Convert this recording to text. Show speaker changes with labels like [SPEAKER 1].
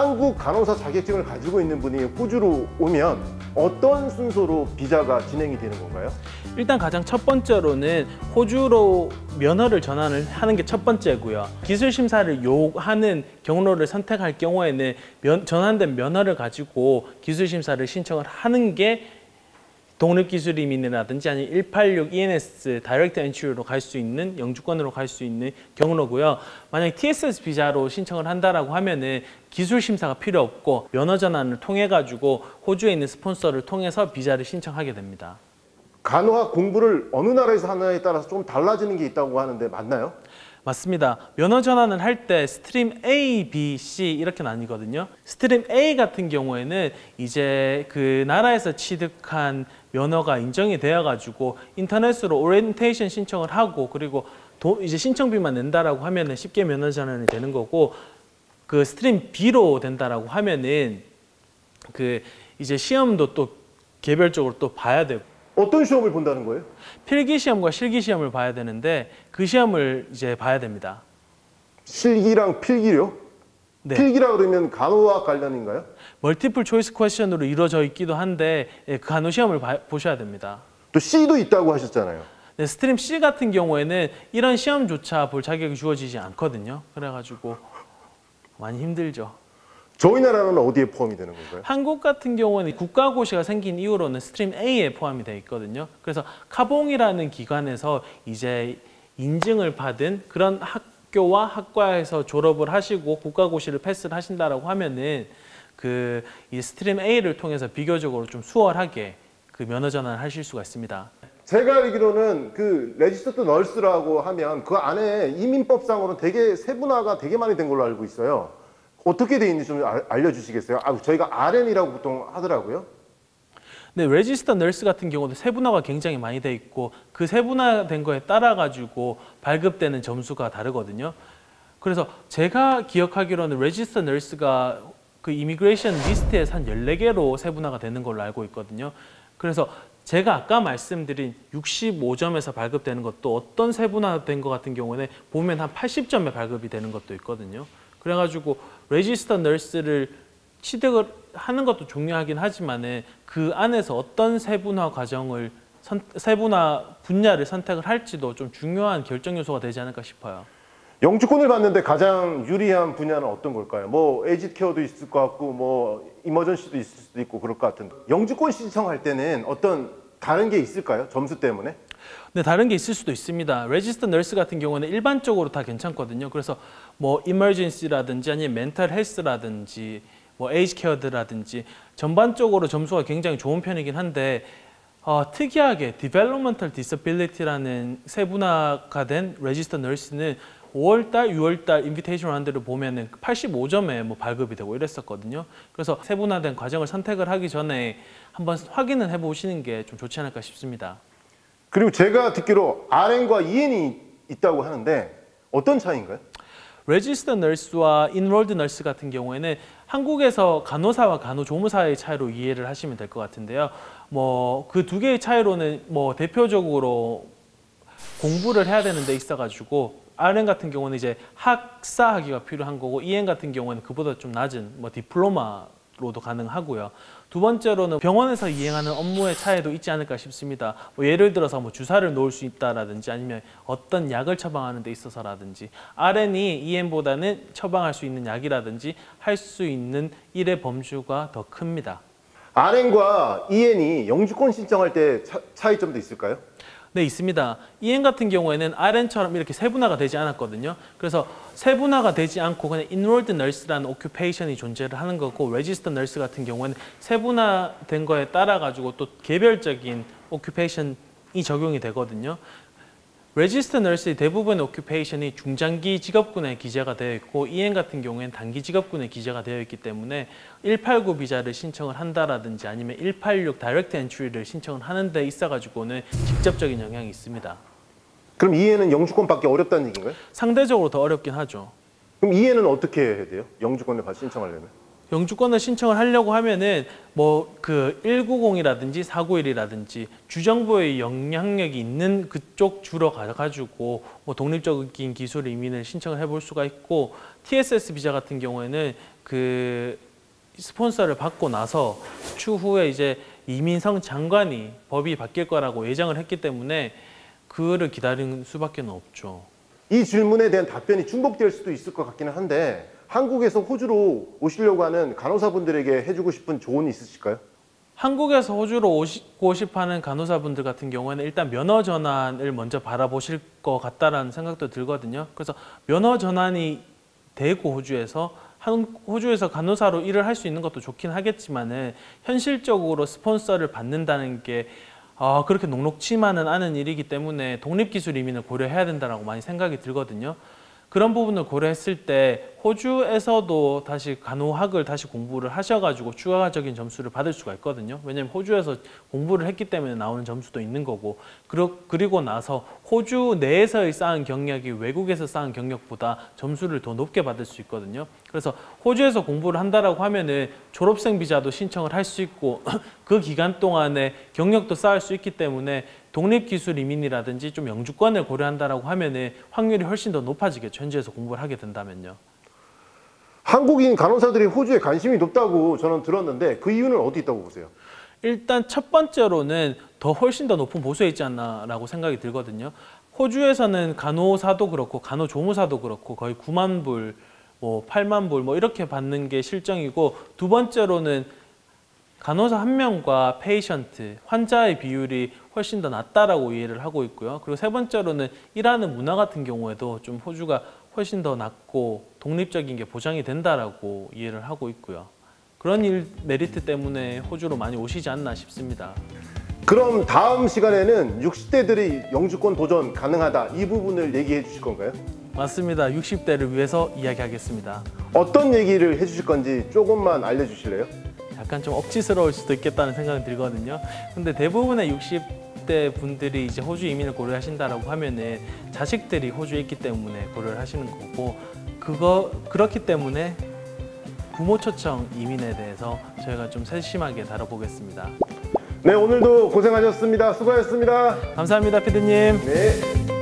[SPEAKER 1] 한국 간호사 자격증을 가지고 있는 분이 호주로 오면 어떤 순서로 비자가 진행이 되는 건가요?
[SPEAKER 2] 일단 가장 첫 번째로는 호주로 면허를 전환을 하는 게 첫 번째고요. 기술 심사를 요하는 경로를 선택할 경우에는 전환된 면허를 가지고 기술 심사를 신청을 하는 게 독립기술 이민이라든지 아니면 186 ENS 다이렉트 엔트리로 갈 수 있는 영주권으로 갈 수 있는 경로고요. 만약 TSS 비자로 신청을 한다라고 하면은 기술 심사가 필요 없고 면허 전환을 통해 가지고 호주에 있는 스폰서를 통해서 비자를 신청하게 됩니다.
[SPEAKER 1] 간호학 공부를 어느 나라에서 하느냐에 따라서 좀 달라지는 게 있다고 하는데 맞나요?
[SPEAKER 2] 맞습니다. 면허 전환을 할 때 스트림 A, B, C 이렇게 나뉘거든요. 스트림 A 같은 경우에는 이제 그 나라에서 취득한 면허가 인정이 되어 가지고 인터넷으로 오리엔테이션 신청을 하고 그리고 이제 신청비만 낸다라고 하면은 쉽게 면허 전환이 되는 거고, 그 스트림 B로 된다라고 하면은 그 이제 시험도 또 개별적으로 또 봐야 되고.
[SPEAKER 1] 어떤 시험을 본다는 거예요?
[SPEAKER 2] 필기 시험과 실기 시험을 봐야 되는데 그 시험을 이제 봐야 됩니다.
[SPEAKER 1] 실기랑 필기요?
[SPEAKER 2] 네.
[SPEAKER 1] 필기라 그러면 간호학 관련인가요?
[SPEAKER 2] 멀티플 초이스 퀘션으로 이루어져 있기도 한데 그 간호 시험을 보셔야 됩니다.
[SPEAKER 1] 또 C도 있다고 하셨잖아요.
[SPEAKER 2] 네, 스트림 C 같은 경우에는 이런 시험조차 볼 자격이 주어지지 않거든요. 그래가지고 많이 힘들죠.
[SPEAKER 1] 저희 나라는 어디에 포함이 되는 건가요?
[SPEAKER 2] 한국 같은 경우는 국가고시가 생긴 이후로는 스트림 A에 포함이 되어 있거든요. 그래서 카봉이라는 기관에서 이제 인증을 받은 그런 학교와 학과에서 졸업을 하시고 국가고시를 패스를 하신다라고 하면은 그 이 스트림 A를 통해서 비교적으로 좀 수월하게 그 면허 전환을 하실 수가 있습니다. 제가
[SPEAKER 1] 알기로는 그 레지스터드 널스라고 하면 그 안에 이민법상으로는 되게 세분화가 되게 많이 된 걸로 알고 있어요. 어떻게 돼 있는지 좀 알려주시겠어요? 저희가 RN이라고 보통 하더라고요.
[SPEAKER 2] 네, 레지스터 널스 같은 경우도 세분화가 굉장히 많이 돼 있고 그 세분화된 거에 따라 가지고 발급되는 점수가 다르거든요. 그래서 제가 기억하기로는 레지스터 널스가 그 이미그레이션 리스트에서 한 14개로 세분화가 되는 걸로 알고 있거든요. 그래서 제가 아까 말씀드린 65점에서 발급되는 것도 어떤 세분화된 것 같은 경우는 보면 한 80점에 발급이 되는 것도 있거든요. 그래가지고 레지스터 널스를 취득을 하는 것도 중요하긴 하지만은 그 안에서 어떤 세분화 과정을 세분화 분야를 선택을 할지도 좀 중요한 결정 요소가 되지 않을까 싶어요.
[SPEAKER 1] 영주권을 받는데 가장 유리한 분야는 어떤 걸까요? 뭐 에이지 케어도 있을 것 같고 뭐 이머전시도 있을 수도 있고 그럴 것 같은데, 영주권 신청할 때는 어떤 다른 게 있을까요? 점수 때문에?
[SPEAKER 2] 네, 다른 게 있을 수도 있습니다. 레지스터 널스 같은 경우는 일반적으로 다 괜찮거든요. 그래서 뭐 이머전시라든지 아니면 멘탈 헬스라든지 뭐 에이지 케어드라든지 전반적으로 점수가 굉장히 좋은 편이긴 한데 특이하게 디벨롭먼털 디서빌리티라는 세분화가 된 레지스터 널스는 5월달, 6월달 인비테이션 라운드를 보면은 85점에 뭐 발급이 되고 이랬었거든요. 그래서 세분화된 과정을 선택을 하기 전에 한번 확인을 해보시는 게 좀 좋지 않을까 싶습니다.
[SPEAKER 1] 그리고 제가 듣기로 RN과 EN이 있다고 하는데 어떤 차이인가요?
[SPEAKER 2] 레지스터 널스와 인롤드 널스 같은 경우에는 한국에서 간호사와 간호조무사의 차이로 이해를 하시면 될 것 같은데요. 뭐 그 두 개의 차이로는 뭐 대표적으로 공부를 해야 되는 데 있어가지고 RN 같은 경우는 이제 학사 학위가 필요한 거고 EN 같은 경우는 그보다 좀 낮은 뭐 디플로마로도 가능하고요. 두 번째로는 병원에서 이행하는 업무의 차이도 있지 않을까 싶습니다. 뭐 예를 들어서 뭐 주사를 놓을 수 있다라든지 아니면 어떤 약을 처방하는 데 있어서라든지 RN이 EN보다는 처방할 수 있는 약이라든지 할 수 있는 일의 범주가 더 큽니다.
[SPEAKER 1] RN과 EN이 영주권 신청할 때 차이점도 있을까요?
[SPEAKER 2] 네, 있습니다. EN 같은 경우에는 RN처럼 이렇게 세분화가 되지 않았거든요. 그래서 세분화가 되지 않고 그냥 Enrolled Nurse라는 오큐페이션이 존재를 하는 거고, Registered Nurse 같은 경우에는 세분화된 거에 따라 가지고 또 개별적인 오큐페이션이 적용이 되거든요. Registered Nurse의 대부분의 오큐페이션이 중장기 직업군에 기재가 되어 있고 EN 같은 경우에는 단기 직업군에 기재가 되어 있기 때문에 189 비자를 신청을 한다라든지 아니면 186 다이렉트 엔트리를 신청을 하는 데 있어가지고는 직접적인 영향이 있습니다.
[SPEAKER 1] 그럼 EN은 영주권 받기 어렵다는 얘기인가요?
[SPEAKER 2] 상대적으로 더 어렵긴 하죠.
[SPEAKER 1] 그럼 EN은 어떻게 해야 돼요? 영주권을 신청하려면?
[SPEAKER 2] 영주권을 신청을 하려고 하면은 뭐 그 190이라든지 491이라든지 주정부의 영향력이 있는 그쪽 주로 가가지고 뭐 독립적인 기술 이민을 신청을 해볼 수가 있고, TSS 비자 같은 경우에는 그 스폰서를 받고 나서 추후에 이제 이민성 장관이 법이 바뀔 거라고 예정을 했기 때문에 그거를 기다리는 수밖에 없죠.
[SPEAKER 1] 이 질문에 대한 답변이 중복될 수도 있을 것 같기는 한데 한국에서 호주로 오시려고 하는 간호사분들에게 해주고 싶은 조언이 있으실까요?
[SPEAKER 2] 한국에서 호주로 오시고 싶어하는 간호사분들 같은 경우에는 일단 면허 전환을 먼저 바라보실 것 같다라는 생각도 들거든요. 그래서 면허 전환이 되고 호주에서 간호사로 일을 할 수 있는 것도 좋긴 하겠지만은 현실적으로 스폰서를 받는다는 게 그렇게 녹록치만은 않은 일이기 때문에 독립기술 이민을 고려해야 된다라고 많이 생각이 들거든요. 그런 부분을 고려했을 때 호주에서도 다시 간호학을 다시 공부를 하셔가지고 추가적인 점수를 받을 수가 있거든요. 왜냐하면 호주에서 공부를 했기 때문에 나오는 점수도 있는 거고, 그리고 나서 호주 내에서의 쌓은 경력이 외국에서 쌓은 경력보다 점수를 더 높게 받을 수 있거든요. 그래서 호주에서 공부를 한다라고 하면은 졸업생 비자도 신청을 할 수 있고 그 기간 동안에 경력도 쌓을 수 있기 때문에 독립기술 이민이라든지 좀 영주권을 고려한다라고 하면은 확률이 훨씬 더 높아지겠죠. 현지에서 공부를 하게 된다면요.
[SPEAKER 1] 한국인 간호사들이 호주에 관심이 높다고 저는 들었는데 그 이유는 어디 있다고 보세요?
[SPEAKER 2] 일단 첫 번째로는 훨씬 더 높은 보수에 있지 않나라고 생각이 들거든요. 호주에서는 간호사도 그렇고 간호조무사도 그렇고 거의 9만 불, 8만 불 이렇게 받는 게 실정이고, 두 번째로는 간호사 한 명과 페이션트, 환자의 비율이 훨씬 더 낮다라고 이해를 하고 있고요. 그리고 세 번째로는 일하는 문화 같은 경우에도 좀 호주가 훨씬 더 낮고 독립적인 게 보장이 된다라고 이해를 하고 있고요. 그런 메리트 때문에 호주로 많이 오시지 않나 싶습니다.
[SPEAKER 1] 그럼 다음 시간에는 60대들이 영주권 도전 가능하다 이 부분을 얘기해 주실 건가요?
[SPEAKER 2] 맞습니다. 60대를 위해서 이야기하겠습니다.
[SPEAKER 1] 어떤 얘기를 해주실 건지 조금만 알려주실래요?
[SPEAKER 2] 약간 좀 억지스러울 수도 있겠다는 생각이 들거든요. 근데 대부분의 60대 분들이 이제 호주 이민을 고려하신다라고 하면은 자식들이 호주에 있기 때문에 고려를 하시는 거고, 그렇기 때문에 부모 초청 이민에 대해서 저희가 좀 세심하게 다뤄보겠습니다.
[SPEAKER 1] 네, 오늘도 고생하셨습니다. 수고하셨습니다.
[SPEAKER 2] 감사합니다, 피디님.
[SPEAKER 1] 네.